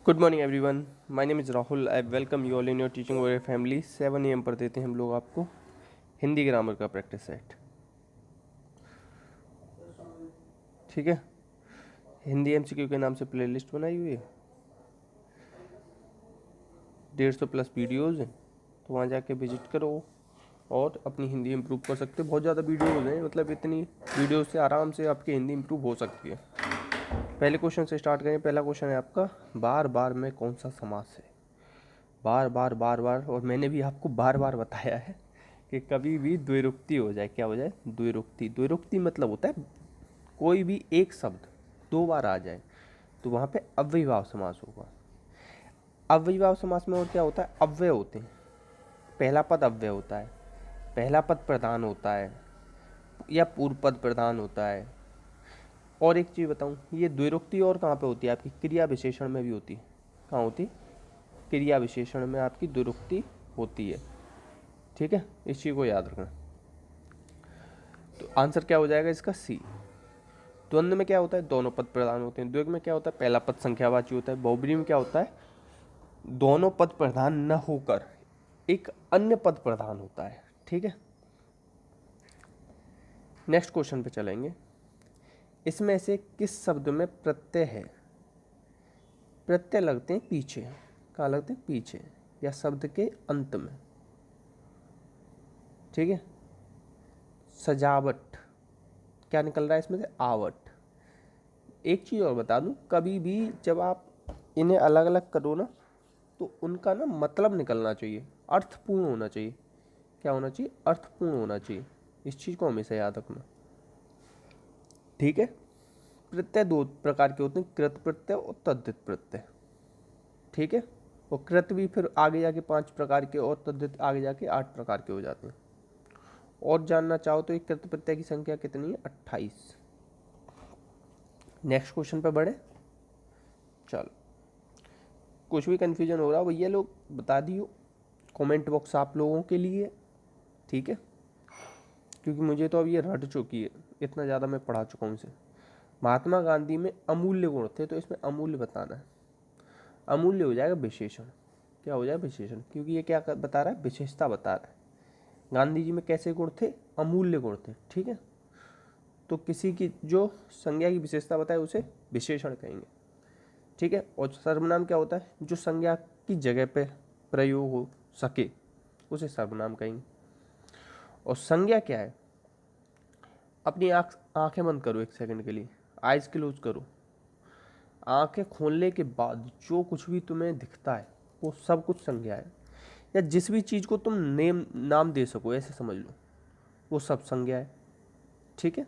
Good morning everyone, my name is Rahul. I welcome you all in your teaching over family. 7 AM पर देते हैं हम लोग आपको हिंदी ग्रामर का प्रैक्टिस सेट। ठीक है, हिंदी MCQ के नाम से प्लेलिस्ट बनाई हुई है, 150+ वीडियोज़ हैं, तो वहाँ जाके विजिट करो और अपनी हिंदी इम्प्रूव कर सकते हो। बहुत ज़्यादा वीडियोज़ हैं, मतलब इतनी वीडियो से आराम से आपकी हिंदी इम्प्रूव हो सकती है। पहले क्वेश्चन से स्टार्ट करें। पहला क्वेश्चन है आपका, बार बार में कौन सा समास है? बार बार बार बार, और मैंने भी आपको बार बार बताया है कि कभी भी द्विरुक्ति हो जाए, क्या हो जाए? द्विरुक्ति। द्विरुक्ति मतलब होता है कोई भी एक शब्द दो बार आ जाए तो वहाँ पे अव्ययीभाव समास होगा। अव्ययीभाव समास में और क्या होता है? अव्यय होते हैं, पहला पद अव्यय होता है, पहला पद प्रधान होता है या पूर्व पद प्रधान होता है। और एक चीज़ बताऊँ, ये द्विरुक्ति और कहाँ पे होती है? आपकी क्रिया विशेषण में भी होती है। कहाँ होती है? क्रिया विशेषण में आपकी द्विरुक्ति होती है। ठीक है, इस चीज़ को याद रखना। तो आंसर क्या हो जाएगा इसका? सी। द्वंद्व में क्या होता है? दोनों पद प्रधान होते हैं। द्विगु में क्या होता है? पहला पद संख्यावाची होता है। बहुब्री में क्या होता है? दोनों पद प्रधान न होकर एक अन्य पद प्रधान होता है। ठीक है, नेक्स्ट क्वेश्चन पे चलेंगे। इसमें से किस शब्द में प्रत्यय है? प्रत्यय लगते हैं पीछे। कहाँ लगते हैं? पीछे या शब्द के अंत में। ठीक है, सजावट, क्या निकल रहा है इसमें से? आवट। एक चीज़ और बता दूं, कभी भी जब आप इन्हें अलग अलग करो ना, तो उनका ना मतलब निकलना चाहिए, अर्थपूर्ण होना चाहिए। क्या होना चाहिए? अर्थपूर्ण होना चाहिए। इस चीज़ को हमेशा याद रखना। ठीक है, प्रत्यय दो प्रकार के होते हैं, कृत प्रत्यय और तद्धित प्रत्यय। ठीक है, और कृत भी फिर आगे जाके 5 प्रकार के और तद्धित आगे जाके 8 प्रकार के हो जाते हैं। और जानना चाहो तो एक कृत प्रत्यय की संख्या कितनी है? 28। नेक्स्ट क्वेश्चन पे बढ़े। चलो, कुछ भी कन्फ्यूजन हो रहा हो भैया लोग बता दियो, कमेंट बॉक्स आप लोगों के लिए। ठीक है, क्योंकि मुझे तो अब ये रट चुकी है, इतना ज़्यादा मैं पढ़ा चुका हूँ इसे। महात्मा गांधी में अमूल्य गुण थे, तो इसमें अमूल्य बताना है। अमूल्य हो जाएगा विशेषण। क्या हो जाएगा? विशेषण, क्योंकि ये क्या बता रहा है? विशेषता बता रहा है। गांधी जी में कैसे गुण थे? अमूल्य गुण थे। ठीक है, तो किसी की जो संज्ञा की विशेषता बताए उसे विशेषण कहेंगे। ठीक है, और सर्वनाम क्या होता है? जो संज्ञा की जगह पे प्रयोग हो सके उसे सर्वनाम कहेंगे। और संज्ञा क्या है? अपनी आंखें बंद करो एक सेकंड के लिए, आइज क्लोज करो। आंखें खोलने के बाद जो कुछ भी तुम्हें दिखता है वो सब कुछ संज्ञा है, या जिस भी चीज़ को तुम नाम दे सको ऐसे समझ लो, वो सब संज्ञा है। ठीक है,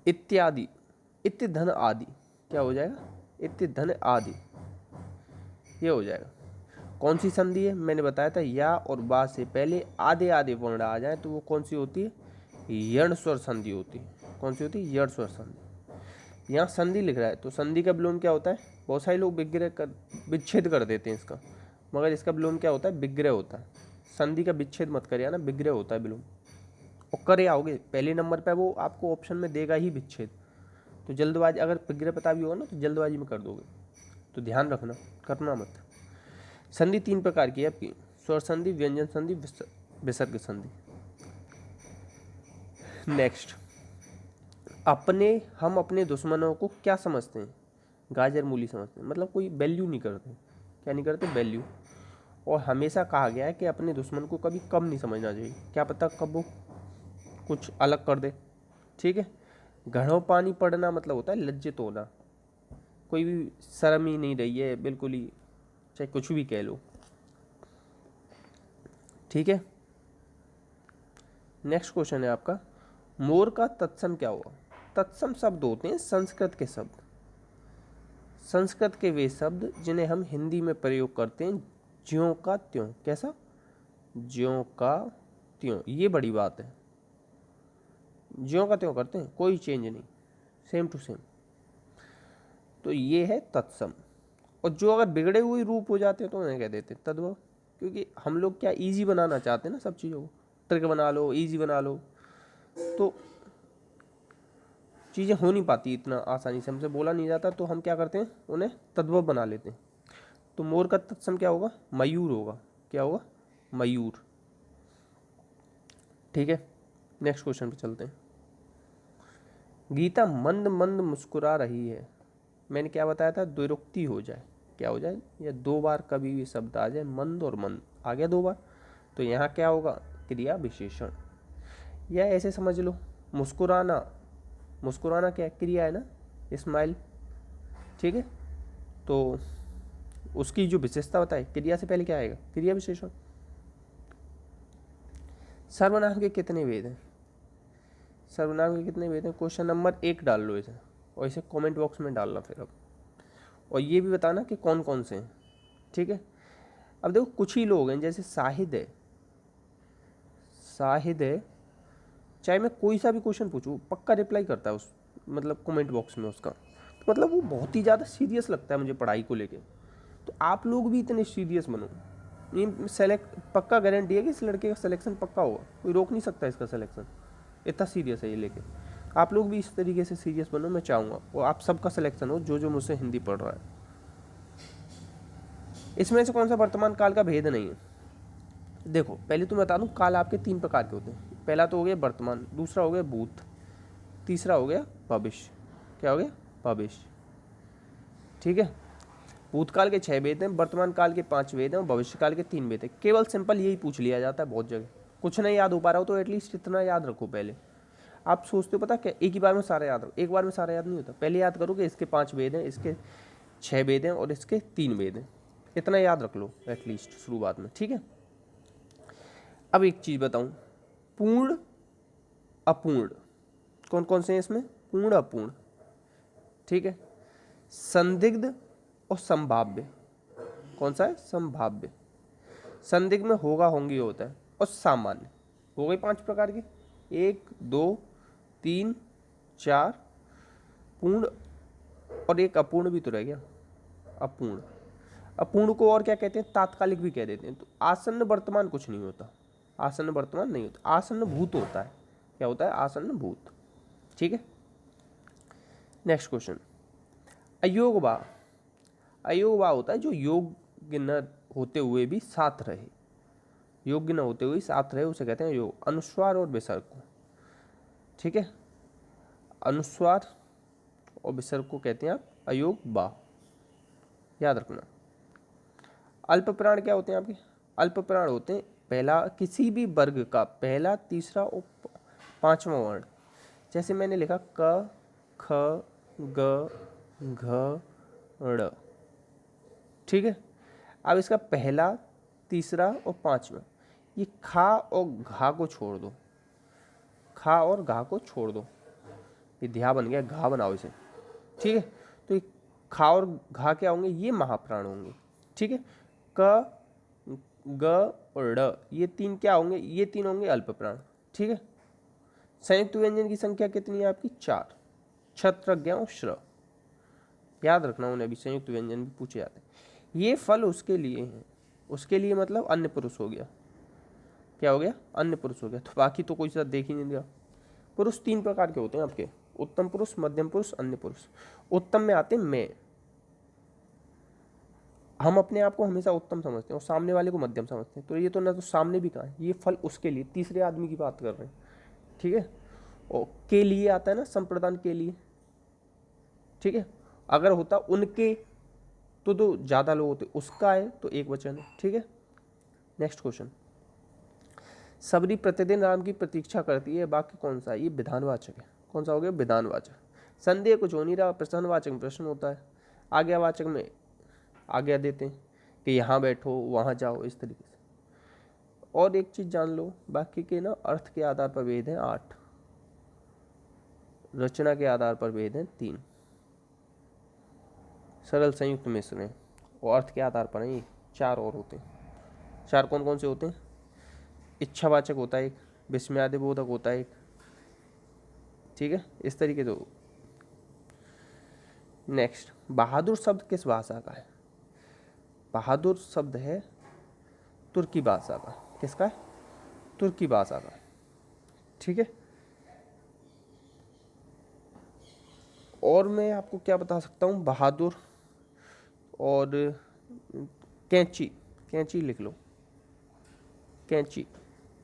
इत्यादि, इत्य धन आदि, क्या हो जाएगा? इत्य धन आदि, ये हो जाएगा। कौन सी संधि है? मैंने बताया था, या और बा से पहले आधे आधे वर्ण आ जाए तो वो कौन सी होती है? यण स्वर संधि होती है। कौन सी होती है? यण स्वर संधि। यहाँ संधि लिख रहा है तो संधि का विलोम क्या होता है? बहुत सारे लोग विच्छेद कर देते हैं इसका, मगर इसका विलोम क्या होता है? विग्रह होता है। संधि का विच्छेद मत करिए ना, विग्रह होता है विलोम। और करे आओगे पहले नंबर पर, वो आपको ऑप्शन में देगा ही विच्छेद। तो जल्दबाजी, अगर विग्रह पता भी होगा ना तो जल्दबाजी में कर दोगे, तो ध्यान रखना, करना मत। संधि 3 प्रकार की है आपकी, स्वर संधि, व्यंजन संधि, विसर्ग संधि। नेक्स्ट, हम अपने दुश्मनों को क्या समझते हैं? गाजर मूली समझते हैं, मतलब कोई वैल्यू नहीं करते। क्या नहीं करते? वैल्यू। और हमेशा कहा गया है कि अपने दुश्मन को कभी कम नहीं समझना चाहिए, क्या पता कब वो कुछ अलग कर दे। ठीक है, घड़ों पानी पड़ना मतलब होता है लज्जित होना, कोई भी शर्म ही नहीं रही है बिल्कुल ही, चाहे कुछ भी कह लो। ठीक है, नेक्स्ट क्वेश्चन है आपका, मोर का तत्सम क्या हुआ? तत्सम शब्द होते हैं संस्कृत के शब्द, संस्कृत के वे शब्द जिन्हें हम हिंदी में प्रयोग करते हैं ज्यों का त्यों। कैसा? ज्यों का त्यों, ये बड़ी बात है। ज्यों का त्यों करते हैं, कोई चेंज नहीं, सेम टू सेम। तो ये है तत्सम। और जो अगर बिगड़े हुए रूप हो जाते हैं तो उन्हें कह देते हैं तद्भव, क्योंकि हम लोग क्या इजी बनाना चाहते हैं ना सब चीज़ों को, ट्रिक बना लो, इजी बना लो। तो चीज़ें हो नहीं पाती इतना आसानी से, हमसे बोला नहीं जाता, तो हम क्या करते हैं, उन्हें तद्भव बना लेते हैं। तो मोर का तत्सम क्या होगा, मयूर होगा। क्या होगा, मयूर। ठीक है, नेक्स्ट क्वेश्चन पे चलते हैं। गीता मंद मंद मुस्कुरा रही है, मैंने क्या बताया था, द्विरुक्ति हो जाए, क्या हो जाए, या दो बार कभी भी शब्द आ जाए, मंद और मंद आ गया दो बार, तो यहाँ क्या होगा, क्रिया विशेषण। या ऐसे समझ लो, मुस्कुराना, मुस्कुराना क्या क्रिया है ना, स्माइल। ठीक है, तो उसकी जो विशेषता बताए, क्रिया से पहले क्या आएगा, क्रिया विशेषण। सर्वनाम के कितने वेद हैं, सर्वनाम के कितने वेद हैं, क्वेश्चन नंबर 1 डाल लो इसे, और इसे कमेंट बॉक्स में डालना फिर अब, और ये भी बताना कि कौन कौन से हैं। ठीक है, अब देखो कुछ ही लोग हैं, जैसे शाहिद है, शाहिद है, चाहे मैं कोई सा भी क्वेश्चन पूछूँ पक्का रिप्लाई करता है उस, मतलब कमेंट बॉक्स में उसका, तो मतलब वो बहुत ही ज़्यादा सीरियस लगता है मुझे पढ़ाई को लेके। तो आप लोग भी इतने सीरियस बनो, ये सेलेक्ट पक्का गारंटी है कि इस लड़के का सिलेक्शन पक्का होगा, कोई रोक नहीं सकता इसका सिलेक्शन, इतना सीरियस है ये लेके। आप लोग भी इस तरीके से सीरियस बनो, मैं चाहूँगा, और आप सबका सिलेक्शन हो जो जो मुझसे हिंदी पढ़ रहा है। इसमें से कौन सा वर्तमान काल का भेद नहीं है, देखो पहले तो मैं बता दूँ, काल आपके 3 प्रकार के होते हैं। पहला तो हो गया वर्तमान, दूसरा हो गया भूत, तीसरा हो गया भविष्य। क्या हो गया, भविष्य। ठीक है, भूतकाल के 6 वेद हैं, वर्तमान काल के 5 वेद हैं, और भविष्य काल के 3 वेद हैं। केवल सिंपल यही पूछ लिया जाता है बहुत जगह, कुछ नहीं याद हो पा रहा हो तो एटलीस्ट इतना याद रखो पहले। आप सोचते हो पता क्या, एक ही बार में सारा याद रखो, एक बार में सारा याद नहीं होता, पहले याद करो कि इसके 5 वेद हैं, इसके 6 वेद हैं, और इसके 3 वेद हैं, इतना याद रख लो एटलीस्ट शुरुआत में। ठीक है, अब एक चीज़ बताऊँ, पूर्ण अपूर्ण कौन कौन से हैं इसमें, पूर्ण अपूर्ण। ठीक है, संदिग्ध और संभाव्य, कौन सा है, संभाव्य। संदिग्ध में होगा होंगी होता है, और सामान्य। हो गई 5 प्रकार की, 1 2 3 4, पूर्ण, और एक अपूर्ण भी तो रह गया, अपूर्ण। अपूर्ण को और क्या कहते हैं, तात्कालिक भी कह देते हैं। तो आसन्न वर्तमान कुछ नहीं होता, आसन्न वर्तमान नहीं होता, आसन्न भूत होता है। क्या होता है, आसन्न भूत। ठीक है, नेक्स्ट क्वेश्चन, अयोग बा, अयोग बा होता है जो योग्य न होते हुए भी साथ रहे, योग्य न होते हुए साथ रहे, उसे कहते हैं योग। अनुस्वार और विसर्ग को, ठीक है, अनुस्वार और विसर्ग को कहते हैं आप अयोग बा, याद रखना। अल्प प्राण क्या होते हैं आपके, अल्प प्राण होते हैं पहला किसी भी वर्ग का पहला, तीसरा और 5वां वर्ण। जैसे मैंने लिखा क ख ग घ ड़। ठीक है, अब इसका पहला, तीसरा और 5वां, ये खा और घा को छोड़ दो, खा और घा को छोड़ दो, ये ध्या बन गया, घा बनाओ इसे। ठीक है, तो ये खा और घा क्या होंगे, ये महाप्राण होंगे। ठीक है, क ग और ड, ये 3 क्या होंगे, ये 3 होंगे अल्प प्राण। ठीक है, संयुक्त व्यंजन की संख्या कितनी है आपकी, 4, छत्र ज्ञ और श्र, याद रखना, उन्हें भी संयुक्त व्यंजन भी पूछे जाते हैं। ये फल उसके लिए हैं, उसके लिए मतलब अन्य पुरुष हो गया, क्या हो गया, अन्य पुरुष हो गया, तो बाकी तो कोई सा देख ही नहीं दिया। पुरुष 3 प्रकार के होते हैं आपके, उत्तम पुरुष, मध्यम पुरुष, अन्य पुरुष। उत्तम में आते हैं मैं, हम अपने आप को हमेशा उत्तम समझते हैं और सामने वाले को मध्यम समझते हैं, तो ये तो ना, तो सामने भी कहाँ है, ये फल उसके लिए, तीसरे आदमी की बात कर रहे हैं। ठीक है, और के लिए आता है ना, संप्रदान के लिए। ठीक है, अगर होता उनके तो ज़्यादा लोग होते, उसका है तो एक वचन है। ठीक है, नेक्स्ट क्वेश्चन, सबरी प्रतिदिन राम की प्रतीक्षा करती है, बाकी कौन सा है, ये विधानवाचक है। कौन सा हो गया, विधानवाचक। संदेह कुछ हो नहीं रहा, प्रश्नवाचक में प्रश्न होता है, आज्ञावाचक में आज्ञा देते हैं कि यहाँ बैठो वहाँ जाओ, इस तरीके से। और एक चीज़ जान लो, बाकी के ना अर्थ के आधार पर भेद हैं 8, रचना के आधार पर भेद हैं 3, सरल संयुक्त मिश्र हैं, और अर्थ के आधार पर हैं 4 और होते हैं। 4 कौन कौन से होते हैं, इच्छावाचक होता है एक, विस्मयादिबोधक होता है एक। ठीक है, इस तरीके से। नेक्स्ट, बहादुर शब्द किस भाषा का है, बहादुर शब्द है तुर्की भाषा का, किसका है, तुर्की भाषा का। ठीक है, और मैं आपको क्या बता सकता हूँ, बहादुर और कैंची, कैंची लिख लो, कैंची,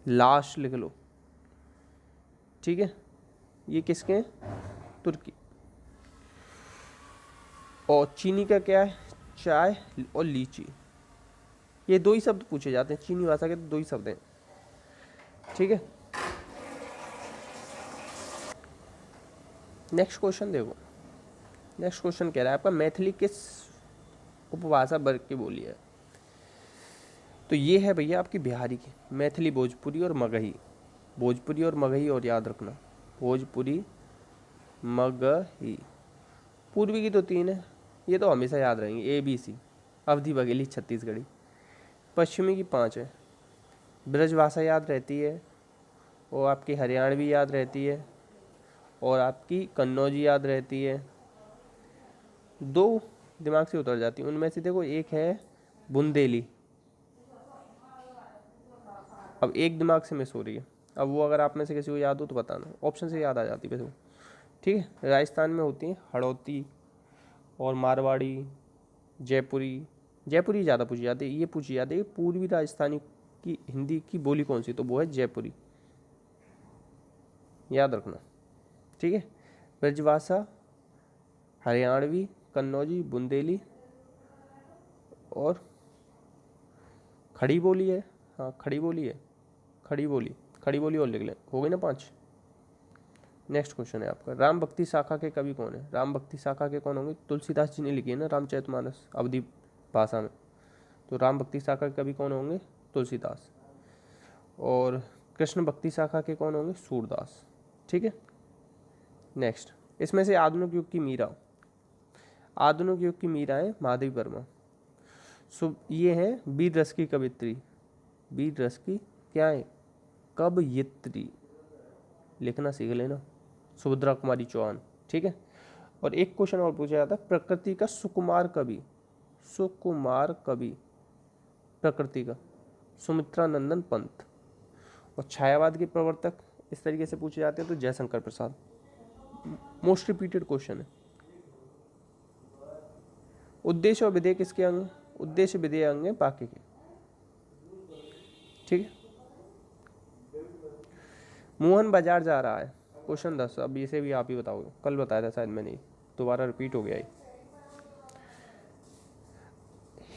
लाश लिख लो, ठीक है। ये किसके हैं? तुर्की। और चीनी का क्या है? चाय और लीची। ये दो ही शब्द पूछे जाते हैं चीनी भाषा के, तो दो ही शब्द हैं, ठीक है। नेक्स्ट क्वेश्चन देखो। नेक्स्ट क्वेश्चन कह रहा है आपका मैथिली किस उपभाषा वर्ग की बोली है? तो ये है भैया आपकी बिहारी की, मैथिली, भोजपुरी और मगही। भोजपुरी और मगही, और याद रखना, भोजपुरी, मगही। पूर्वी की तो 3 है, ये तो हमेशा याद रहेंगी, ABC, अवधी, बघेली, छत्तीसगढ़ी। पश्चिमी की 5 है, ब्रजभाषा याद रहती है, और आपकी हरियाणवी याद रहती है, और आपकी कन्नौजी याद रहती है। 2 दिमाग से उतर जाती है, उनमें से देखो एक है बुंदेली, अब एक दिमाग से मिस हो रही है। अब वो अगर आप में से किसी को याद हो तो बताना, ऑप्शन से याद आ जाती है वैसे वो, ठीक है। राजस्थान में होती है हड़ौती और मारवाड़ी, जयपुरी। जयपुरी ज़्यादा पूछी जाती है, ये पूछी जाती है पूर्वी राजस्थानी की हिंदी की बोली कौन सी, तो वो है जयपुरी, याद रखना, ठीक है। ब्रजभाषा, हरियाणवी, कन्नौजी, बुंदेली और खड़ी बोली है। हाँ, खड़ी बोली है, खड़ी बोली, खड़ी बोली और लिख लें, हो गई ना 5। नेक्स्ट क्वेश्चन है आपका, राम भक्ति शाखा के कवि कौन है? राम भक्ति शाखा के कौन होंगे? तुलसीदास जी ने लिखी है ना रामचरितमानस अवधी भाषा में, तो राम भक्ति शाखा के कवि कौन होंगे? तुलसीदास। और कृष्ण भक्ति शाखा के कौन होंगे? सूरदास, ठीक है। नेक्स्ट, इसमें से आधुनिक युग की मीरा, आधुनिक युग की मीरा है माधवी वर्मा। सो ये है वीर रस की कवित्री, वीर रस की क्या है? कवयित्री, लिखना सीख लेना, सुभद्रा कुमारी चौहान, ठीक है। और एक क्वेश्चन और पूछा जाता है, प्रकृति का सुकुमार कवि, सुकुमार कवि प्रकृति का, सुमित्रा नंदन पंत। और छायावाद के प्रवर्तक इस तरीके से पूछे जाते हैं तो Jaishankar Prasad. Most repeated question है। उद्देश्य और विधेय किसके अंग? उद्देश्य विधेय अंग है बाकी के, ठीक है। मोहन बाजार जा रहा है, क्वेश्चन 10, अब इसे भी आप ही बताओगे, कल बताया था शायद मैंने, दोबारा रिपीट हो गया है।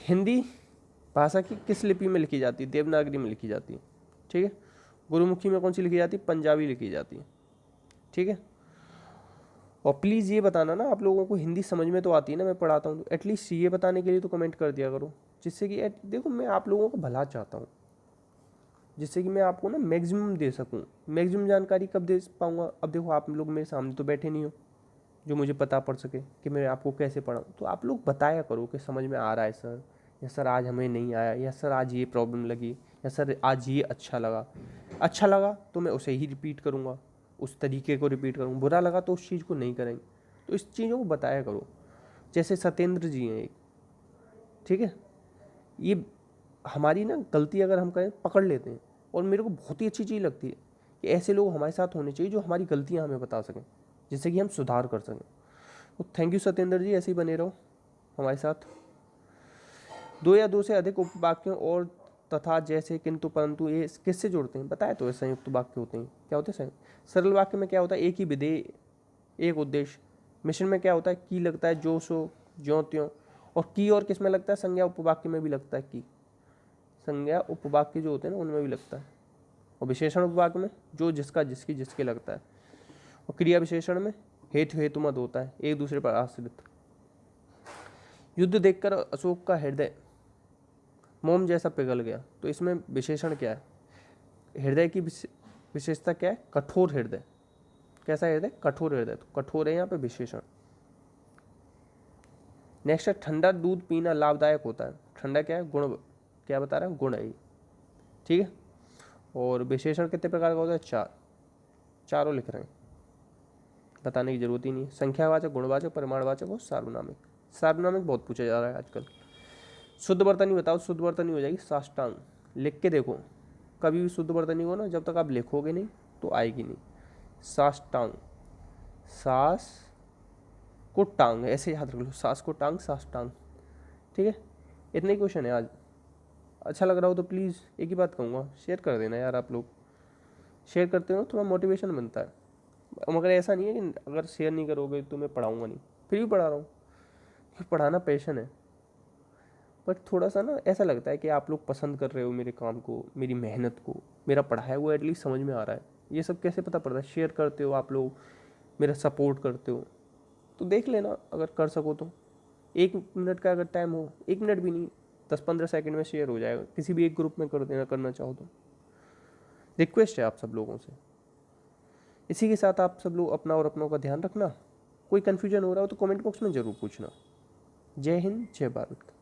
हिंदी भाषा की किस लिपि में लिखी जाती है? देवनागरी में लिखी जाती है, ठीक है। गुरुमुखी में कौन सी लिखी जाती है? पंजाबी लिखी जाती है, ठीक है। और प्लीज़ ये बताना ना, आप लोगों को हिंदी समझ में तो आती है ना, मैं पढ़ाता हूँ, तो एटलीस्ट ये बताने के लिए तो कमेंट कर दिया करो, जिससे कि देखो मैं आप लोगों को भला चाहता हूँ, जिससे कि मैं आपको ना मैक्सिमम दे सकूँ। मैक्सिमम जानकारी कब दे पाऊँगा? अब देखो आप लोग मेरे सामने तो बैठे नहीं हो जो मुझे पता पड़ सके कि मैं आपको कैसे पढ़ाऊँ, तो आप लोग बताया करो कि समझ में आ रहा है सर, या सर आज हमें नहीं आया, या सर आज ये प्रॉब्लम लगी, या सर आज ये अच्छा लगा। अच्छा लगा तो मैं उसे ही रिपीट करूँगा, उस तरीके को रिपीट करूँगा, बुरा लगा तो उस चीज़ को नहीं करेंगे। तो इस चीज़ों को बताया करो। जैसे सत्येंद्र जी हैं एक, ठीक है, ये हमारी ना गलती अगर हम करें पकड़ लेते हैं, और मेरे को बहुत ही अच्छी चीज़ लगती है कि ऐसे लोग हमारे साथ होने चाहिए जो हमारी गलतियाँ हमें बता सकें, जिससे कि हम सुधार कर सकें। तो थैंक यू सत्येंद्र जी, ऐसे ही बने रहो हमारे साथ। 2 या 2 से अधिक उपवाक्यों और तथा, जैसे, किंतु, परंतु, ये किससे जोड़ते हैं? बताया तो है, संयुक्त वाक्य होते हैं। क्या होते हैं? सरल वाक्य में क्या होता है? एक ही विधेय, एक उद्देश्य। मिश्रण में क्या होता है? की लगता है जो सो, ज्यों त्यों। और की और किस में लगता है? संज्ञा उपवाक्य में भी लगता है की, संज्ञा उपवाक्य जो होते हैं ना उनमें भी लगता है। और विशेषण उपवाक्य में जो, जिसका, जिसकी, जिसके लगता है। और क्रिया विशेषण में हेतु हेतुमद होता है, एक दूसरे पर आश्रित। युद्ध देखकर अशोक का हृदय मोम जैसा पिघल गया, तो इसमें विशेषण क्या है? हृदय की विशेषता क्या है? कठोर हृदय। कैसा हृदय? कठोर हृदय, तो कठोर है यहाँ पे विशेषण। नेक्स्ट है, ठंडा दूध पीना लाभदायक होता है। ठंडा क्या है? गुण, क्या बता रहा है? गुण है, ठीक है। और विशेषण कितने प्रकार का होता है? 4, चारों लिख रहे हैं, बताने की जरूरत ही नहीं है। संख्यावाचक, गुणवाचक, परिमाणवाचक और सार्वनामिक। सार्वनामिक बहुत पूछा जा रहा है आजकल। शुद्ध वर्तनी बताओ, शुद्ध वर्तनी हो जाएगी साष्टांग। लिख के देखो, कभी भी शुद्ध वर्तनी हो ना, जब तक आप लिखोगे नहीं तो आएगी नहीं। साष्टांग, सास को टांग, ऐसे याद रख लो, सास को टांग, सास टांग। ठीक है, इतने ही क्वेश्चन है आज। अच्छा लग रहा हो तो प्लीज़ एक ही बात कहूँगा, शेयर कर देना यार। आप लोग शेयर करते हो थोड़ा मोटिवेशन बनता है। मगर ऐसा नहीं है कि अगर शेयर नहीं करोगे तो मैं पढ़ाऊँगा नहीं, फिर भी पढ़ा रहा हूँ क्योंकि पढ़ाना पैशन है। बट थोड़ा सा ना ऐसा लगता है कि आप लोग पसंद कर रहे हो मेरे काम को, मेरी मेहनत को, मेरा पढ़ाया हुआ एटलीस्ट समझ में आ रहा है। ये सब कैसे पता पड़ता है? शेयर करते हो आप लोग, मेरा सपोर्ट करते हो, तो देख लेना अगर कर सको तो। 1 मिनट का अगर टाइम हो, 1 मिनट भी नहीं, 10-15 सेकंड में शेयर हो जाएगा, किसी भी एक ग्रुप में कर देना, करना चाहो तो। रिक्वेस्ट है आप सब लोगों से। इसी के साथ आप सब लोग अपना और अपनों का ध्यान रखना। कोई कन्फ्यूजन हो रहा हो तो कमेंट बॉक्स में ज़रूर पूछना। जय हिंद, जय भारत।